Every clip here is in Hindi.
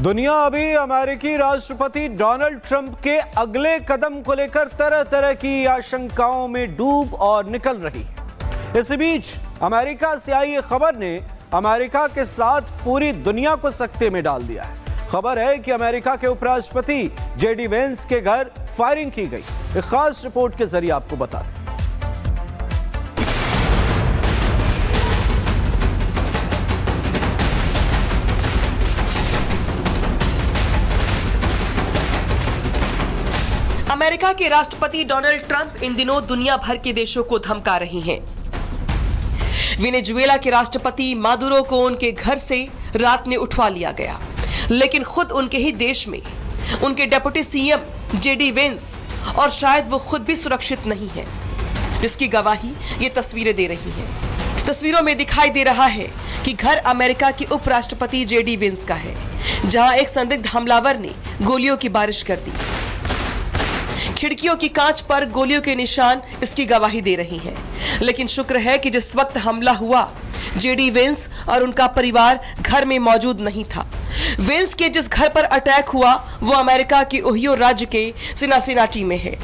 दुनिया अभी अमेरिकी राष्ट्रपति डोनाल्ड ट्रंप के अगले कदम को लेकर तरह तरह की आशंकाओं में डूब और निकल रही है। इसी बीच अमेरिका से आई खबर ने अमेरिका के साथ पूरी दुनिया को सकते में डाल दिया है। खबर है कि अमेरिका के उपराष्ट्रपति जेडी वेंस के घर फायरिंग की गई। एक खास रिपोर्ट के जरिए आपको बताते हैं। अमेरिका के राष्ट्रपति डोनाल्ड ट्रंप इन दिनों दुनिया भर के देशों को धमका रहे हैं। वेनेजुएला के राष्ट्रपति मादुरो को उनके घर से रात में उठवा लिया गया, लेकिन खुद उनके ही देश में उनके डेप्यूटी सीएम जेडी वेंस और शायद वो खुद भी सुरक्षित नहीं है, जिसकी गवाही ये तस्वीरें दे रही हैं। तस्वीरों में दिखाई दे रहा है कि घर अमेरिका के उपराष्ट्रपति जेडी वेंस का है, जहां एक संदिग्ध हमलावर ने गोलियों की बारिश कर दी। खिड़कियों की कांच पर गोलियों के निशान इसकी गवाही दे रही हैं। लेकिन शुक्र है कि जिस वक्त हमला हुआ जेडी वेंस और उनका परिवार घर में मौजूद नहीं था। वेंस के जिस घर पर अटैक हुआ वो अमेरिका के ओहियो राज्य के सिनासिनाटी में है।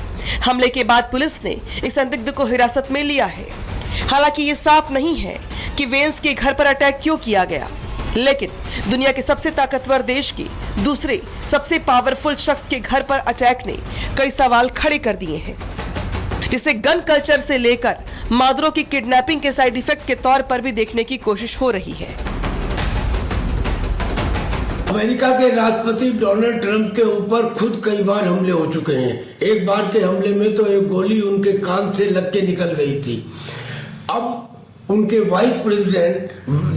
हमले के बाद पुलिस ने इस संदिग्ध को हिरासत में लिया है। हालांकि ये साफ नहीं है कि वेंस के घर पर अटैक क्यों किया गया, लेकिन दुनिया के सबसे ताकतवर देश के दूसरे सबसे पावरफुल शख्स के घर पर अटैक ने कई सवाल खड़े कर दिए हैं, जिसे गन कल्चर से लेकर मादुरो की किडनैपिंग के साइड इफेक्ट के तौर पर भी देखने की कोशिश हो रही है। अमेरिका के राष्ट्रपति डोनाल्ड ट्रंप के ऊपर खुद कई बार हमले हो चुके हैं। एक बार के हमले में तो एक गोली उनके कान से लग के निकल गई थी। अब उनके वाइस प्रेसिडेंट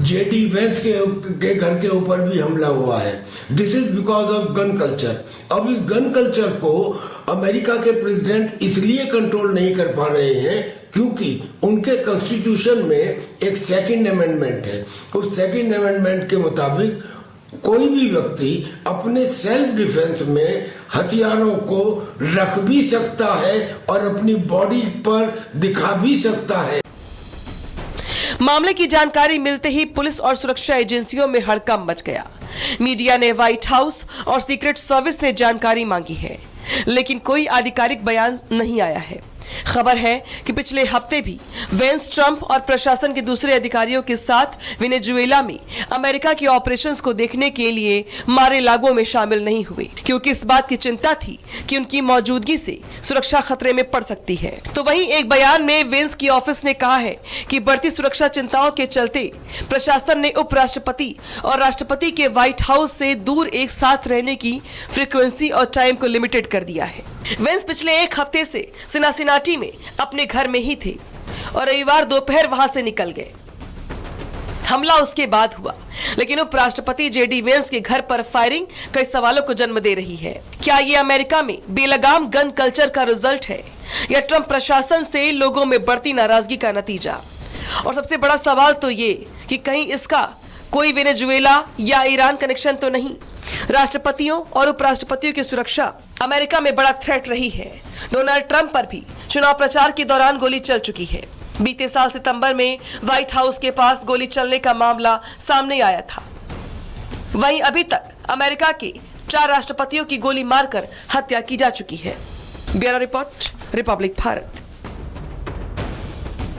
जेडी वेंस के घर के ऊपर भी हमला हुआ है। This is because of gun culture. अब इस गन कल्चर को अमेरिका के प्रेसिडेंट इसलिए कंट्रोल नहीं कर पा रहे हैं क्योंकि उनके कॉन्स्टिट्यूशन में एक सेकंड अमेंडमेंट है। उस सेकंड अमेंडमेंट के मुताबिक कोई भी व्यक्ति अपने सेल्फ डिफेंस में हथियारों को रख भी सकता है और अपनी बॉडी पर दिखा भी सकता है। मामले की जानकारी मिलते ही पुलिस और सुरक्षा एजेंसियों में हड़कंप मच गया। मीडिया ने व्हाइट हाउस और सीक्रेट सर्विस से जानकारी मांगी है, लेकिन कोई आधिकारिक बयान नहीं आया है। खबर है कि पिछले हफ्ते भी वेंस ट्रंप और प्रशासन के दूसरे अधिकारियों के साथ वेनेजुएला में अमेरिका के ऑपरेशंस को देखने के लिए मारे लागो में शामिल नहीं हुए, क्योंकि इस बात की चिंता थी कि उनकी मौजूदगी से सुरक्षा खतरे में पड़ सकती है। तो वहीं एक बयान में वेंस की ऑफिस ने कहा है कि बढ़ती सुरक्षा चिंताओं के चलते प्रशासन ने उपराष्ट्रपति और राष्ट्रपति के व्हाइट हाउस से दूर एक साथ रहने की फ्रीक्वेंसी और टाइम को लिमिटेड कर दिया है। वेंस पिछले एक हफ्ते से सिनासिनाटी में अपने घर में ही थे और रविवार दोपहर वहां से निकल गए। हमला उसके बाद हुआ, लेकिन उपराष्ट्रपति जेडी वेंस के घर पर फायरिंग कई सवालों को जन्म दे रही है। क्या ये अमेरिका में बेलगाम गन कल्चर का रिजल्ट है या ट्रंप प्रशासन से लोगों में बढ़ती नाराजगी का नतीजा? और सबसे बड़ा सवाल तो ये कि कहीं इसका कोई वेनेजुएला या ईरान कनेक्शन तो नहीं? राष्ट्रपतियों और उपराष्ट्रपतियों की सुरक्षा अमेरिका में बड़ा थ्रेट रही है। डोनाल्ड ट्रंप पर भी चुनाव प्रचार के दौरान गोली चल चुकी है। बीते साल सितंबर में व्हाइट हाउस के पास गोली चलने का मामला सामने आया था। वहीं अभी तक अमेरिका के 4 राष्ट्रपतियों की गोली मारकर हत्या की जा चुकी है। Bureau report, Republic Bharat.